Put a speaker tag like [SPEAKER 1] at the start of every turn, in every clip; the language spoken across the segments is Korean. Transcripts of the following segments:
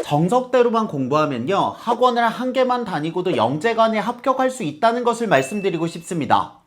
[SPEAKER 1] 정석대로만 공부하면요, 학원을 한 개만 다니고도 영재관에 합격할 수 있다는 것을 말씀드리고 싶습니다.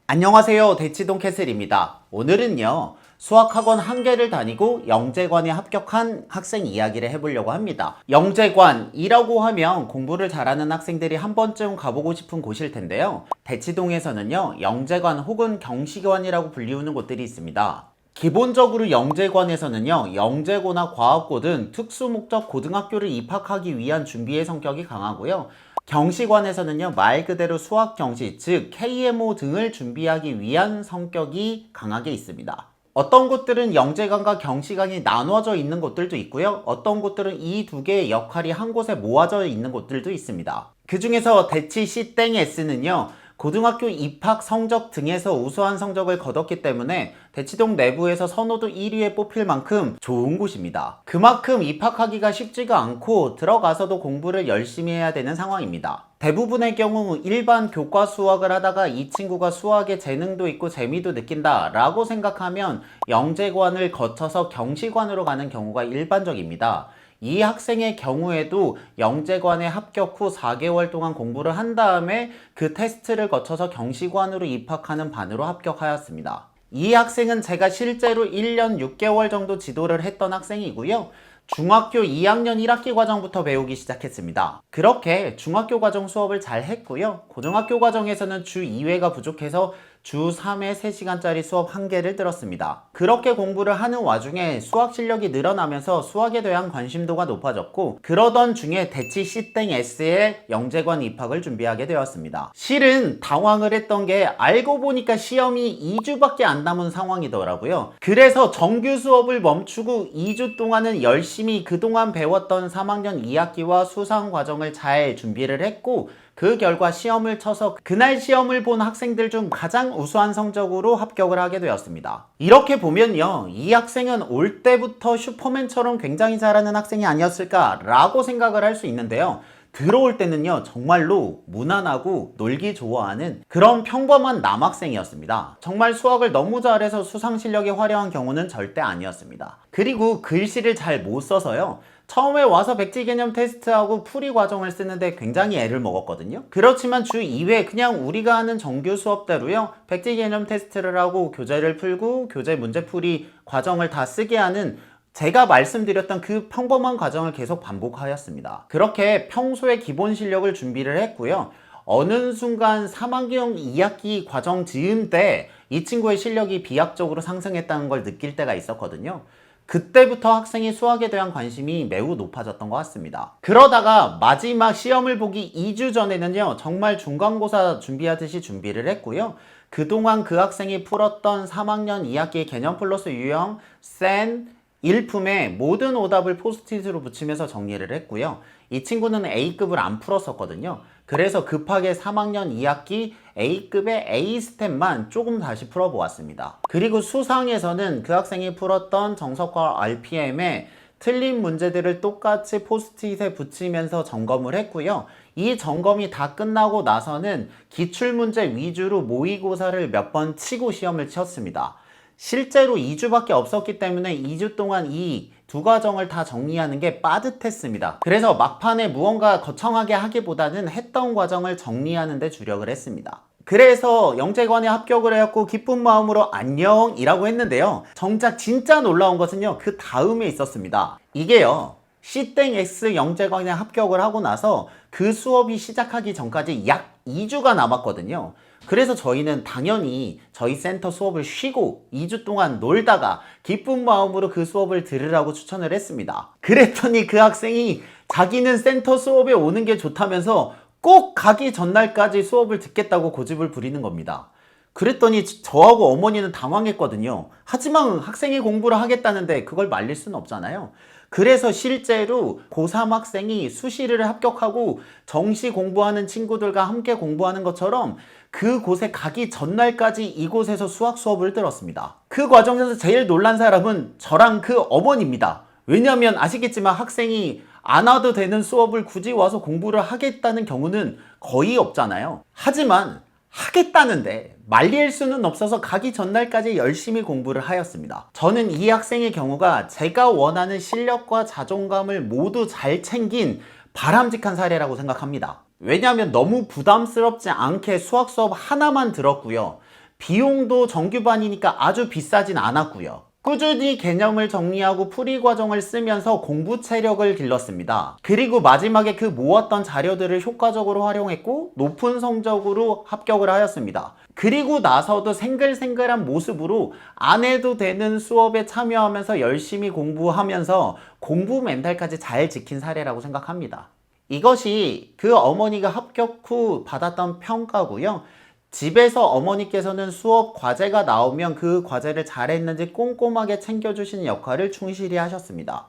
[SPEAKER 1] 안녕하세요, 대치동 캐슬입니다. 오늘은요, 수학학원 한 개를 다니고 영재관에 합격한 학생 이야기를 해보려고 합니다. 영재관이라고 하면 공부를 잘하는 학생들이 한 번쯤 가보고 싶은 곳일 텐데요, 대치동에서는요, 영재관 혹은 경시관이라고 불리우는 곳들이 있습니다. 기본적으로 영재관에서는요, 영재고나 과학고 등 특수목적 고등학교를 입학하기 위한 준비의 성격이 강하고요, 경시관에서는요, 말 그대로 수학 경시, 즉 KMO 등을 준비하기 위한 성격이 강하게 있습니다. 어떤 곳들은 영재관과 경시관이 나눠져 있는 곳들도 있고요, 어떤 곳들은 이 두 개의 역할이 한 곳에 모아져 있는 곳들도 있습니다. 그 중에서 대치 C-S는요, 고등학교 입학 성적 등에서 우수한 성적을 거뒀기 때문에 대치동 내부에서 선호도 1위에 뽑힐 만큼 좋은 곳입니다. 그만큼 입학하기가 쉽지가 않고 들어가서도 공부를 열심히 해야 되는 상황입니다. 대부분의 경우 일반 교과 수학을 하다가 이 친구가 수학에 재능도 있고 재미도 느낀다 라고 생각하면 영재관을 거쳐서 경시관으로 가는 경우가 일반적입니다. 이 학생의 경우에도 영재관에 합격 후 4개월 동안 공부를 한 다음에 그 테스트를 거쳐서 경시관으로 입학하는 반으로 합격하였습니다. 이 학생은 제가 실제로 1년 6개월 정도 지도를 했던 학생이고요, 중학교 2학년 1학기 과정부터 배우기 시작했습니다. 그렇게 중학교 과정 수업을 잘 했고요, 고등학교 과정에서는 주 2회가 부족해서 주 3회 3시간짜리 수업 1개를 들었습니다. 그렇게 공부를 하는 와중에 수학 실력이 늘어나면서 수학에 대한 관심도가 높아졌고, 그러던 중에 대치 C-S에 영재관 입학을 준비하게 되었습니다. 실은 당황을 했던 게 알고 보니까 시험이 2주밖에 안 남은 상황이더라고요. 그래서 정규 수업을 멈추고 2주 동안은 열심히 그동안 배웠던 3학년 2학기와 수상 과정을 잘 준비를 했고, 그 결과 시험을 쳐서 그날 시험을 본 학생들 중 가장 우수한 성적으로 합격을 하게 되었습니다. 이렇게 보면요, 이 학생은 올 때부터 슈퍼맨처럼 굉장히 잘하는 학생이 아니었을까 라고 생각을 할 수 있는데요, 들어올 때는요, 정말로 무난하고 놀기 좋아하는 그런 평범한 남학생이었습니다. 정말 수학을 너무 잘해서 수상 실력이 화려한 경우는 절대 아니었습니다. 그리고 글씨를 잘 못 써서요, 처음에 와서 백지 개념 테스트하고 풀이 과정을 쓰는데 굉장히 애를 먹었거든요. 그렇지만 주 2회 그냥 우리가 하는 정규 수업대로요, 백지 개념 테스트를 하고 교재를 풀고 교재 문제풀이 과정을 다 쓰게 하는, 제가 말씀드렸던 그 평범한 과정을 계속 반복하였습니다. 그렇게 평소에 기본 실력을 준비를 했고요, 어느 순간 3학년 2학기 과정 즈음 때 이 친구의 실력이 비약적으로 상승했다는 걸 느낄 때가 있었거든요. 그때부터 학생이 수학에 대한 관심이 매우 높아졌던 것 같습니다. 그러다가 마지막 시험을 보기 2주 전에는요, 정말 중간고사 준비하듯이 준비를 했고요, 그동안 그 학생이 풀었던 3학년 2학기의 개념 플러스 유형, 센, 일품에 모든 오답을 포스트잇으로 붙이면서 정리를 했고요, 이 친구는 A급을 안 풀었었거든요. 그래서 급하게 3학년 2학기 A급의 A스텝만 조금 다시 풀어보았습니다. 그리고 수상에서는 그 학생이 풀었던 정석과 RPM에 틀린 문제들을 똑같이 포스트잇에 붙이면서 점검을 했고요, 이 점검이 다 끝나고 나서는 기출문제 위주로 모의고사를 몇 번 치고 시험을 치었습니다. 실제로 2주밖에 없었기 때문에 2주 동안 이 두 과정을 다 정리하는 게 빠듯했습니다. 그래서 막판에 무언가 거창하게 하기보다는 했던 과정을 정리하는 데 주력을 했습니다. 그래서 영재관에 합격을 해갖고 기쁜 마음으로 안녕이라고 했는데요, 정작 진짜 놀라운 것은요, 그 다음에 있었습니다. 이게요, C-S 영재관에 합격을 하고 나서 그 수업이 시작하기 전까지 약 2주가 남았거든요. 그래서 저희는 당연히 저희 센터 수업을 쉬고 2주 동안 놀다가 기쁜 마음으로 그 수업을 들으라고 추천을 했습니다. 그랬더니 그 학생이 자기는 센터 수업에 오는 게 좋다면서 꼭 가기 전날까지 수업을 듣겠다고 고집을 부리는 겁니다. 그랬더니 저하고 어머니는 당황했거든요. 하지만 학생이 공부를 하겠다는데 그걸 말릴 수는 없잖아요. 그래서 실제로 고3 학생이 수시를 합격하고 정시 공부하는 친구들과 함께 공부하는 것처럼 그곳에 가기 전날까지 이곳에서 수학 수업을 들었습니다. 그 과정에서 제일 놀란 사람은 저랑 그 어머니입니다. 왜냐하면 아시겠지만 학생이 안 와도 되는 수업을 굳이 와서 공부를 하겠다는 경우는 거의 없잖아요. 하지만 하겠다는데 말릴 수는 없어서 가기 전날까지 열심히 공부를 하였습니다. 저는 이 학생의 경우가 제가 원하는 실력과 자존감을 모두 잘 챙긴 바람직한 사례라고 생각합니다. 왜냐하면 너무 부담스럽지 않게 수학 수업 하나만 들었고요. 비용도 정규반이니까 아주 비싸진 않았고요. 꾸준히 개념을 정리하고 풀이 과정을 쓰면서 공부 체력을 길렀습니다. 그리고 마지막에 그 모았던 자료들을 효과적으로 활용했고 높은 성적으로 합격을 하였습니다. 그리고 나서도 생글생글한 모습으로 안 해도 되는 수업에 참여하면서 열심히 공부하면서 공부 멘탈까지 잘 지킨 사례라고 생각합니다. 이것이 그 어머니가 합격 후 받았던 평가고요. 집에서 어머니께서는 수업 과제가 나오면 그 과제를 잘했는지 꼼꼼하게 챙겨주시는 역할을 충실히 하셨습니다.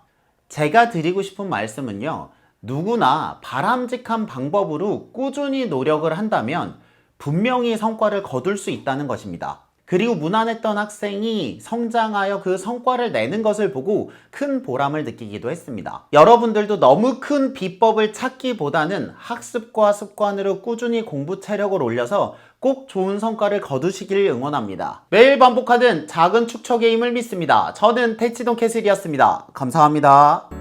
[SPEAKER 1] 제가 드리고 싶은 말씀은요. 누구나 바람직한 방법으로 꾸준히 노력을 한다면 분명히 성과를 거둘 수 있다는 것입니다. 그리고 무난했던 학생이 성장하여 그 성과를 내는 것을 보고 큰 보람을 느끼기도 했습니다. 여러분들도 너무 큰 비법을 찾기보다는 학습과 습관으로 꾸준히 공부 체력을 올려서 꼭 좋은 성과를 거두시길 응원합니다. 매일 반복하는 작은 축척의 힘을 믿습니다. 저는 태치동 캐슬이었습니다. 감사합니다.